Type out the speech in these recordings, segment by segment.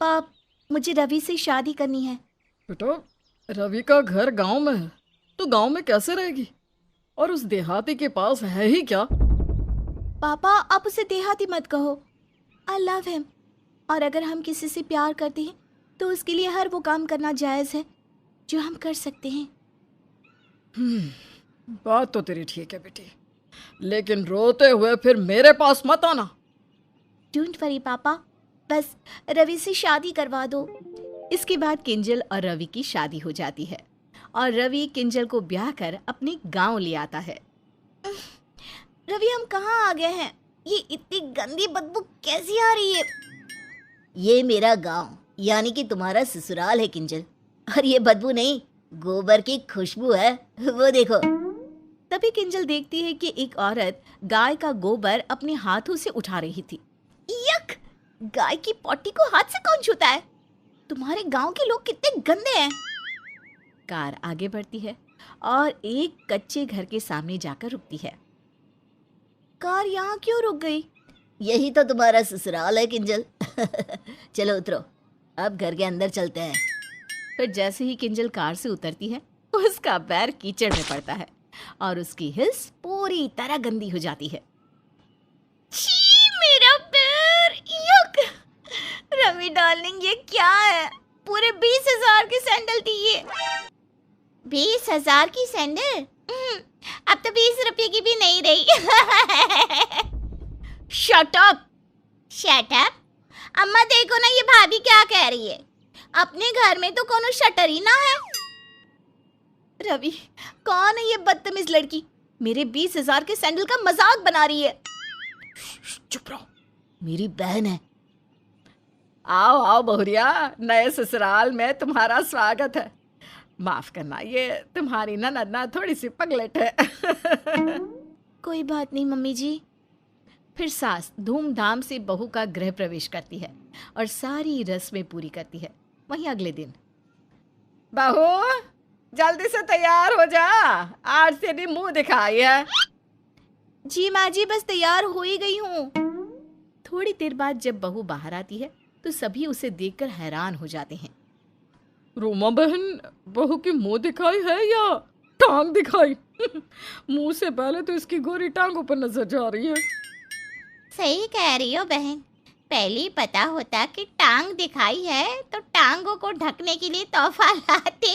पापा, मुझे रवि से शादी करनी है। बेटा, रवि का घर गांव में है तो गांव में कैसे रहेगी? और उस देहाती के पास है ही क्या? पापा, आप उसे देहाती मत कहो। I love him. और अगर हम किसी से प्यार करते हैं तो उसके लिए हर वो काम करना जायज़ है जो हम कर सकते हैं। बात तो तेरी ठीक है बेटी, लेकिन रोते हुए फिर मेरे पास मत आना। डोंट वरी पापा, बस रवि से शादी करवा दो। इसके बाद किंजल और रवि की शादी हो जाती है और रवि किंजल को ब्याह कर अपने गांव ले आता है। रवि, हम कहाँ आ गए हैं? ये इतनी गंदी बदबू कैसी आ रही है? ये मेरा गांव यानी कि तुम्हारा ससुराल है किंजल, और ये बदबू नहीं, गोबर की खुशबू है। वो देखो। तभी किंजल देखती है कि एक औरत गाय का गोबर अपने हाथों से उठा रही थी। यक! गाय की पॉटी को हाथ से कौन छूता है? तुम्हारे गांव के लोग कितने गंदे हैं। कार आगे बढ़ती है और एक कच्चे घर के सामने जाकर रुकती है। कार यहाँ क्यों रुक गई? यही तो तुम्हारा ससुराल है किंजल। चलो उतरो, अब घर के अंदर चलते हैं। फिर जैसे ही किंजल कार से उतरती है उसका पैर कीचड़ में पड़ता है और उसकी हिल्स पूरी तरह गंदी हो जाती है। छी, मेरा पैर! यक! रवि डार्लिंग, ये क्या है? पूरे 20,000 की सैंडल थी ये। 20,000 की सैंडल? अब तो 20 रुपये की भी नहीं रही। Shut up! Shut up? अम्मा देखो ना, ये भाभी क्या कह रही है। अपने घर में तो कोनो शटर ही ना है। रवि, कौन है ये बदतमीज लड़की? मेरे 20,000 के सैंडल का मजाक बना रही है। चुप रहो, मेरी बहन है। आओ आओ बहुरिया, नए ससुराल में तुम्हारा स्वागत है। माफ करना, ये तुम्हारी ननद ना थोड़ी सी पगलेट है। कोई बात नहीं मम्मी जी। फिर सास धूमधाम से बहू का गृह प्रवेश करती है और सारी रस्में पूरी करती है। वहीं अगले दिन, बहू जल्दी से तैयार हो जा, आज तेरी मुंह दिखाई है। जी माँ जी, बस तैयार हो ही गई हूँ। थोड़ी देर बाद जब बहू बाहर आती है तो सभी उसे देखकर हैरान हो जाते हैं। रोमा बहन, बहू की मुंह दिखाई है या टांग दिखाई? मुंह से पहले तो इसकी गोरी टांगों पर नजर जा रही है। सही कह रही हो बहन, पहले ही पता होता कि टांग दिखाई है तो टांगों को ढकने के लिए तोहफा लाते।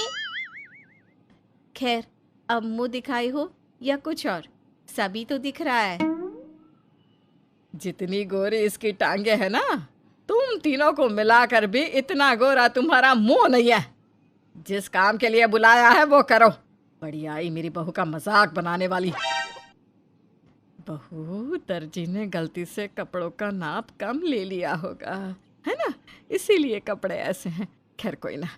खैर, अब मुंह दिखाई हो या कुछ और, सभी तो दिख रहा है। जितनी गोरी इसकी टांगे है ना, तुम तीनों को मिलाकर भी इतना गोरा तुम्हारा मुंह नहीं है। जिस काम के लिए बुलाया है वो करो। बड़ी आई मेरी बहू का मजाक बनाने वाली। बहू, दर्जी ने गलती से कपड़ों का नाप कम ले लिया होगा, है ना, इसीलिए कपड़े ऐसे हैं। खैर कोई ना,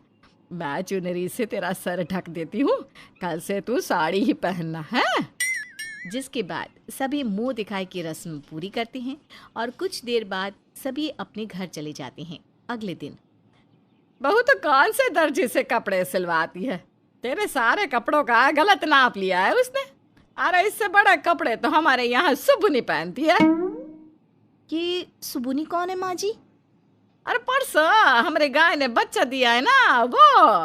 मैं चुनरी से तेरा सर ढक देती हूँ, कल से तू साड़ी ही पहनना है। जिसके बाद सभी मुंह दिखाई की रस्म पूरी करते हैं और कुछ देर बाद सभी अपने घर चले जाते हैं। अगले दिन, बहू तो कौन से दर्जी से कपड़े सिलवाती है? तेरे सारे कपड़ों का गलत नाप लिया है उसने। अरे इससे बड़े कपड़े तो हमारे यहाँ सुबुनी पहनती है। ये सुबुनी कौन है माँ जी? अरे परसों हमारे गाय ने बच्चा दिया है ना, वो।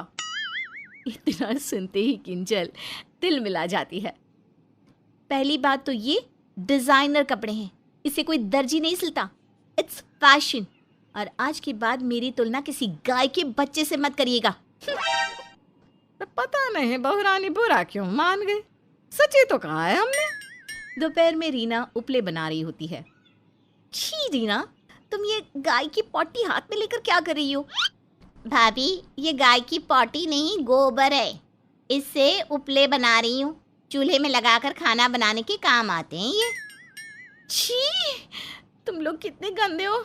इतना सुनते ही किंजल दिल मिला जाती है। पहली बात तो ये डिजाइनर कपड़े हैं, इसे कोई दर्जी नहीं सिलता। It's fashion. और आज के बाद मेरी तुलना किसी गाय के बच्चे से मत करिएगा। तो पता नहीं बहुरानी बुरा क्यों मान गई, सच्ची तो कहा है हमने। दोपहर में रीना उपले बना रही होती है। छी रीना, तुम ये गाय की पॉटी हाथ में लेकर क्या कर रही हो? भाभी, ये गाय की पॉटी नहीं, गोबर है। इससे उपले बना रही हूँ, चूल्हे में लगाकर खाना बनाने के काम आते हैं ये। छी, तुम लोग कितने गंदे हो।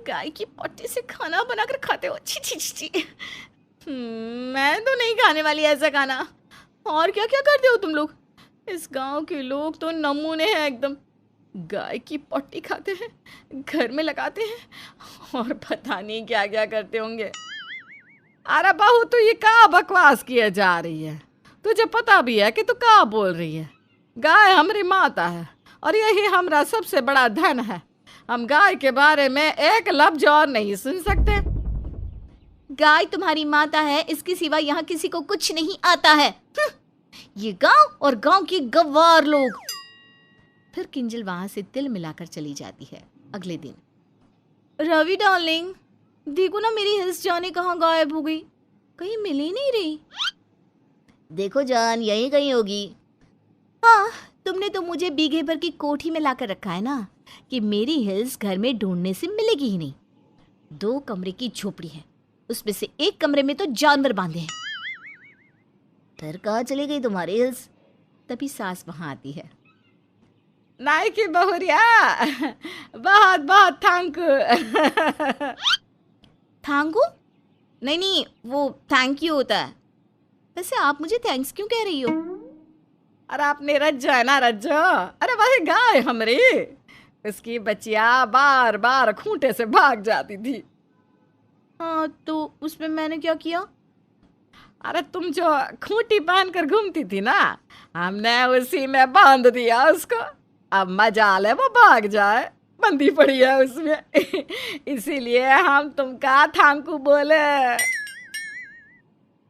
गाय की पॉटी से खाना बनाकर खाते हो? छी छी छी छी। मैं तो नहीं खाने वाली ऐसा खाना। और क्या क्या करते हो तुम लोग? इस गांव के लोग तो नमूने हैं एकदम। गाय की पॉटी खाते हैं, घर में लगाते हैं और पता नहीं क्या क्या करते होंगे। अरे बहू, तू ये क्या बकवास किए जा रही है? तुझे पता भी है कि तू क्या बोल रही है? गाय हमारी माता है और यही हमारा सबसे बड़ा धन है। हम गाय के बारे में एक लफ्ज और नहीं सुन सकते। गाय तुम्हारी माता है, इसके सिवा यहाँ किसी को कुछ नहीं आता है। ये गांव और गांव के गवार लोग। फिर किंजल वहां से तिल मिलाकर चली जाती है। अगले दिन रवि डार्लिंग, देखो ना मेरी हिल्स जाने कहाँ गायब हो गई, कहीं मिल ही नहीं रही। देखो जान, यहीं कहीं होगी। हाँ, तुमने तो मुझे बीघे भर की कोठी में लाकर रखा है ना कि मेरी हिल्स घर में ढूंढने से मिलेगी ही नहीं। 2 कमरे की झोपड़ी है, उसमें से एक कमरे में तो जानवर बांधे हैं। फिर कहाँ चली गई तुम्हारी हिल्स? तभी सास वहां आती है। नाई की बहुरिया, बहुत बहुत थैंक थैंक यू? नहीं नहीं, वो थैंक यू होता है। वैसे आप मुझे थैंक्स क्यों कह रही हो? अरे आपने रज्जो है ना, रज्जो। अरे वही गाय हमरी, उसकी बच्चिया बार बार खूंटे से भाग जाती थी। हाँ, तो उसमें मैंने क्या किया? अरे तुम जो खूंटी बांध कर घूमती थी ना, हमने उसी में बांध दिया उसको। अब मजाल है वो भाग जाए, बंदी पड़ी है उसमें। इसीलिए हम तुमका थांकू बोले।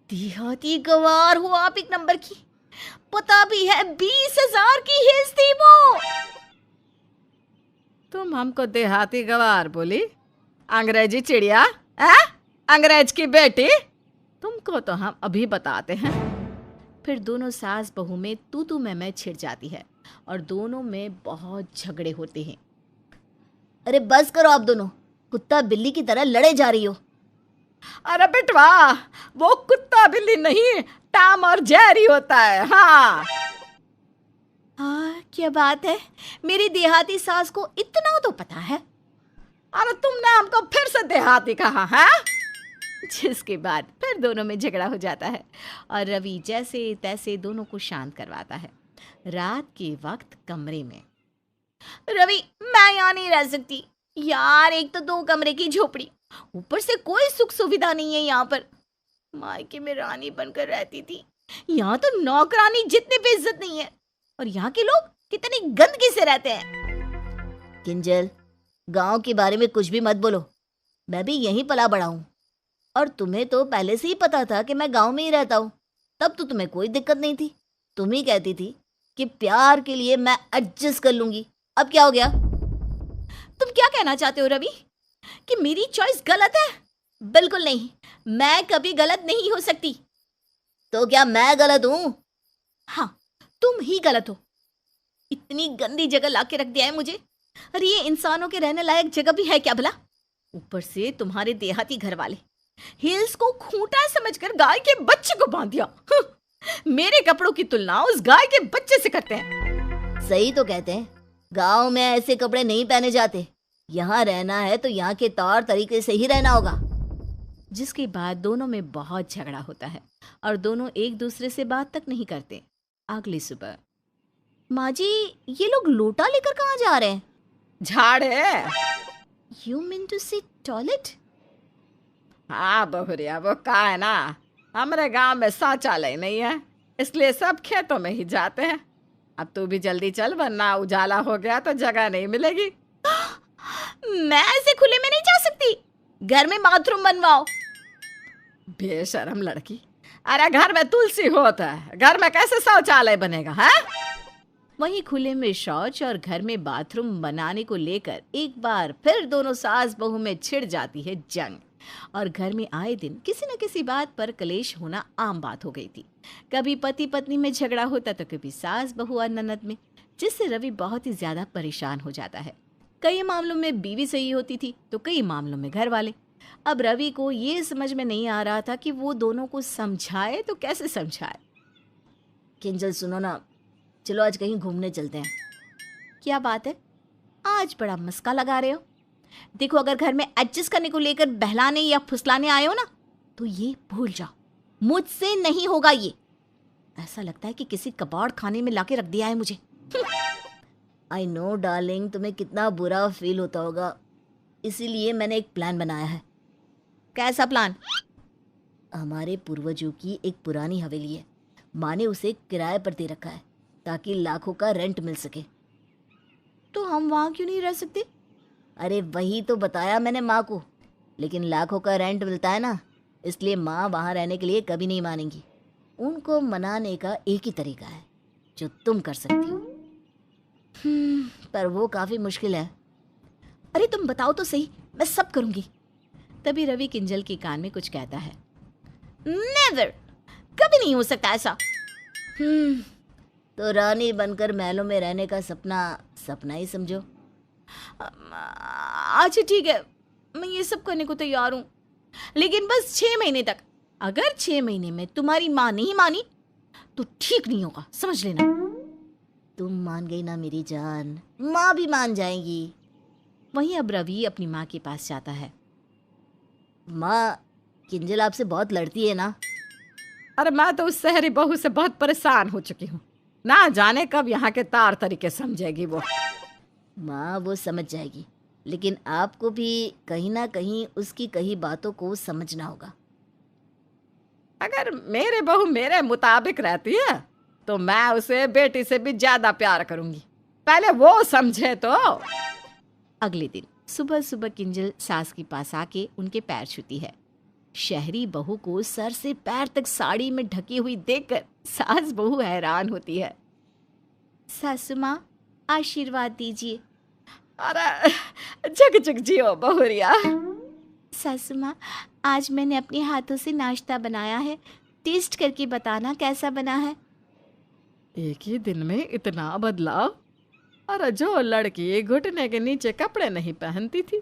देहाती गवार हो आप, एक नंबर की। पता भी है 20,000 की हिल्स थी वो। तुम हमको देहाती गवार बोली? अंग्रेजी चिड़िया है, अंग्रेज की बेटी। तुमको तो हम अभी बताते हैं। फिर दोनों सास बहू में तू मैं छिड़ जाती है और दोनों में बहुत झगड़े होते हैं। अरे बस करो आप दोनों, कुत्ता बिल्ली की तरह लड़े जा रही हो। अरे बेटवा, वो कुत्ता बिल्ली नहीं, टॉम और जेरी होता है। हाँ हाँ, क्या बात है, मेरी देहाती सास को इतना तो पता है। अरे तुमने हमको फिर से देहाती कहा है। जिसके बाद फिर दोनों में झगड़ा हो जाता है और रवि जैसे तैसे दोनों को शांत करवाता है। रात के वक्त कमरे में रवि, मैं यहाँ नहीं रह सकती यार। एक तो 2 कमरे की झोपड़ी, ऊपर से कोई सुख सुविधा नहीं है यहाँ पर। मायके में रानी बनकर रहती थी, यहाँ तो नौकरानी जितनी बेइज्जत नहीं है। और यहाँ के लोग कितनी गंदगी से रहते हैं। किंजल, गांव के बारे में कुछ भी मत बोलो। मैं भी यहीं पला बड़ा हूँ, और तुम्हें तो पहले से ही पता था कि मैं गांव में ही रहता हूँ। तब तो तुम्हें कोई दिक्कत नहीं थी। तुम ही कहती थी कि प्यार के लिए मैं एडजस्ट कर लूंगी। अब क्या हो गया? तुम क्या कहना चाहते हो रवि, कि मेरी चॉइस गलत है? बिल्कुल नहीं, मैं कभी गलत नहीं हो सकती। तो क्या मैं गलत हूँ? हाँ, तुम ही गलत हो। इतनी गंदी जगह लाके रख दिया है मुझे। अरे ये इंसानों के रहने लायक जगह भी है क्या भला? ऊपर से तुम्हारे देहाती घर वाले हिल्स को खूंटा समझकर गाय के बच्चे को बांध दिया। मेरे कपड़ों की तुलना उस गाय के बच्चे से करते हैं। सही तो कहते हैं, गांव में ऐसे कपड़े नहीं पहने जाते। यहाँ रहना है तो यहाँ के तौर तरीके से ही रहना होगा। जिसके बाद दोनों में बहुत झगड़ा होता है और दोनों एक दूसरे से बात तक नहीं करते। अगली सुबह माँ जी, ये लोग लोटा लेकर कहाँ जा रहे हैं? झाड़े। यू मीन टू से टॉयलेट? हाँ बहुरिया, वो का है ना, हमारे गांव में शौचालय नहीं है, इसलिए सब खेतों में ही जाते हैं। अब तू भी जल्दी चल, वरना उजाला हो गया तो जगह नहीं मिलेगी। मैं ऐसे खुले में नहीं जा सकती। घर में बाथरूम बनवाओ। बेशरम लड़की। अरे घर में तुलसी होता है, घर में कैसे शौचालय बनेगा? है वहीं खुले में शौच और घर में बाथरूम बनाने को लेकर एक बार फिर दोनों सास बहू में छिड़ जाती है जंग। और घर में आए दिन किसी न किसी बात पर कलेश होना आम बात हो गई थी। कभी पति पत्नी में झगड़ा होता तो कभी सास बहू और ननद में, जिससे रवि बहुत ही ज्यादा परेशान हो जाता है। कई मामलों में बीवी सही होती थी तो कई मामलों में घर वाले। अब रवि को ये समझ में नहीं आ रहा था कि वो दोनों को समझाए तो कैसे समझाए। किंजल सुनो ना, चलो आज कहीं घूमने चलते हैं। क्या बात है, आज बड़ा मस्का लगा रहे हो? देखो, अगर घर में एडजस्ट करने को लेकर बहलाने या फुसलाने आए हो ना, तो ये भूल जाओ, मुझसे नहीं होगा ये। ऐसा लगता है कि किसी कबाड़ खाने में लाके रख दिया है मुझे। आई नो डार्लिंग, तुम्हें कितना बुरा फील होता होगा, इसीलिए मैंने एक प्लान बनाया है। कैसा प्लान? हमारे पूर्वजों की एक पुरानी हवेली है, माँ ने उसे किराए पर दे रखा है ताकि लाखों का रेंट मिल सके। तो हम वहां क्यों नहीं रह सकते? अरे वही तो बताया मैंने माँ को, लेकिन लाखों का रेंट मिलता है ना, इसलिए माँ वहाँ रहने के लिए कभी नहीं मानेंगी। उनको मनाने का एक ही तरीका है जो तुम कर सकती हो। पर वो काफी मुश्किल है। अरे तुम बताओ तो सही, मैं सब करूंगी। तभी रवि किंजल के कान में कुछ कहता है। नेवर, कभी नहीं हो सकता ऐसा। तो रानी बनकर महलों में रहने का सपना सपना ही समझो। अच्छा ठीक है, मैं ये सब करने को तैयार हूँ, लेकिन बस 6 महीने तक। अगर 6 महीने में तुम्हारी माँ नहीं मानी तो ठीक नहीं होगा, समझ लेना। तुम मान गई ना मेरी जान, माँ भी मान जाएंगी। वहीं अब रवि अपनी माँ के पास जाता है। माँ, किंजल आपसे बहुत लड़ती है ना? अरे मैं तो उस शहरी बहू से बहुत परेशान हो चुकी हूँ, ना जाने कब यहाँ के तार तरीके समझेगी वो। माँ वो समझ जाएगी, लेकिन आपको भी कहीं ना कहीं उसकी कही बातों को समझना होगा। अगर मेरे बहू मेरे मुताबिक रहती है तो मैं उसे बेटी से भी ज्यादा प्यार करूंगी, पहले वो समझे तो। अगले दिन सुबह सुबह किंजल सास के पास आके उनके पैर छूती है। शहरी बहू को सर से पैर तक साड़ी में ढकी हुई देखकर सास बहू हैरान होती है। सासू माँ, आशीर्वाद दीजिए। अरे जग जग जियो बहुरिया। सासू माँ, आज मैंने अपने हाथों से नाश्ता बनाया है, टेस्ट करके बताना कैसा बना है। एक ही दिन में इतना बदलाव? अरे जो लड़की घुटने के नीचे कपड़े नहीं पहनती थी,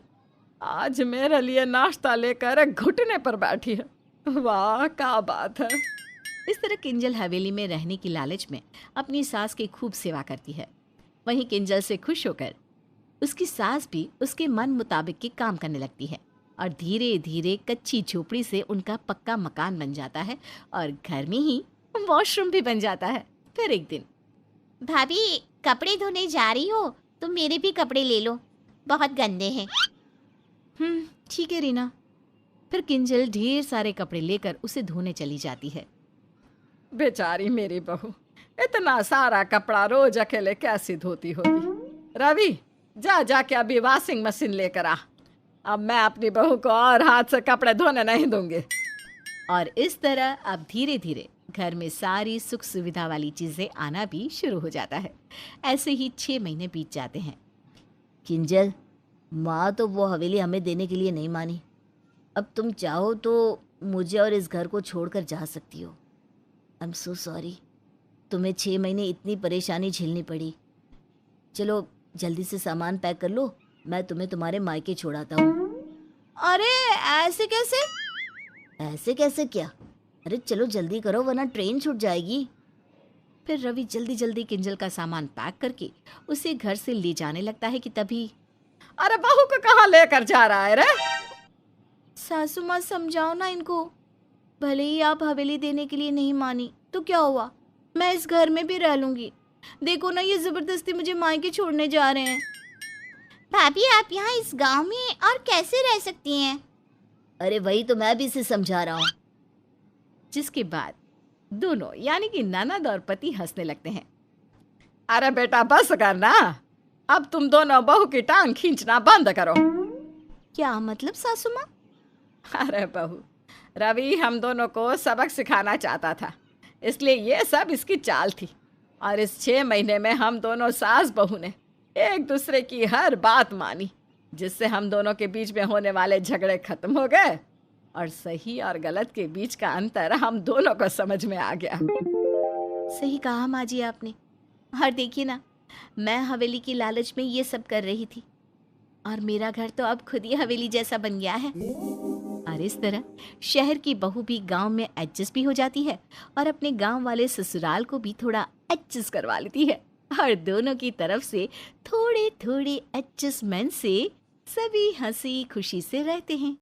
आज मेरे लिए नाश्ता लेकर घुटने पर बैठी है। वाह क्या बात है। इस तरह किंजल हवेली में रहने की लालच में अपनी सास की खूब सेवा करती है। वहीं किंजल से खुश होकर उसकी सास भी उसके मन मुताबिक के काम करने लगती है और धीरे धीरे कच्ची झोपड़ी से उनका पक्का मकान बन जाता है और घर में ही वॉशरूम भी बन जाता है। फिर एक दिन, भाभी कपड़े धोने जा रही हो तो मेरे भी कपड़े ले लो, बहुत गंदे हैं। ठीक है रीना। फिर किंजल ढेर सारे कपड़े लेकर उसे धोने चली जाती है। बेचारी मेरी बहू, इतना सारा कपड़ा रोज अकेले कैसे धोती होगी। रवि जा जाके अभी वॉशिंग मशीन लेकर आ, अब मैं अपनी बहू को और हाथ से कपड़े धोने नहीं दूंगी। और इस तरह अब धीरे धीरे घर में सारी सुख सुविधा वाली चीजें आना भी शुरू हो जाता है। ऐसे ही 6 महीने बीत जाते हैं। किंजल, माँ तो वो हवेली हमें देने के लिए नहीं मानी। अब तुम चाहो तो मुझे और इस घर को छोड़कर जा सकती हो। आई एम सो सॉरी, तुम्हें 6 महीने इतनी परेशानी झेलनी पड़ी। चलो जल्दी से सामान पैक कर लो, मैं तुम्हें तुम्हारे मायके छोड़ाता हूँ। अरे ऐसे कैसे? ऐसे कैसे क्या? अरे चलो जल्दी करो वरना ट्रेन छूट जाएगी। फिर रवि जल्दी जल्दी किंजल का सामान पैक करके उसे घर से ले जाने लगता है कि तभी, अरे बहू को कहाँ लेकर जा रहा है रे? सासू माँ समझाओ ना इनको। भले ही आप हवेली देने के लिए नहीं मानी तो क्या हुआ, मैं इस घर में भी रह लूंगी। देखो ना, ये जबरदस्ती मुझे मायके छोड़ने जा रहे हैं। भाभी आप यहाँ इस गांव में और कैसे रह सकती हैं? अरे वही तो मैं भी इसे समझा रहा हूँ। जिसके बाद दोनों यानी कि ननद और पति हंसने लगते हैं। अरे बेटा बस कर ना, अब तुम दोनों बहू की टांग खींचना बंद करो। क्या मतलब सासू माँ? अरे बहू, रवि हम दोनों को सबक सिखाना चाहता था, इसलिए ये सब इसकी चाल थी। और इस 6 महीने में हम दोनों सास बहू ने एक दूसरे की हर बात मानी, जिससे हम दोनों के बीच में होने वाले झगड़े खत्म हो गए और सही और गलत के बीच का अंतर हम दोनों को समझ में आ गया। सही कहा माँ जी आपने। और देखिए ना, मैं हवेली की लालच में ये सब कर रही थी और मेरा घर तो अब खुद ही हवेली जैसा बन गया है। और इस तरह शहर की बहू भी गांव में एडजस्ट भी हो जाती है और अपने गांव वाले ससुराल को भी थोड़ा एडजस्ट करवा लेती है। और दोनों की तरफ से थोड़े थोड़े एडजस्टमेंट से सभी हंसी खुशी से रहते हैं।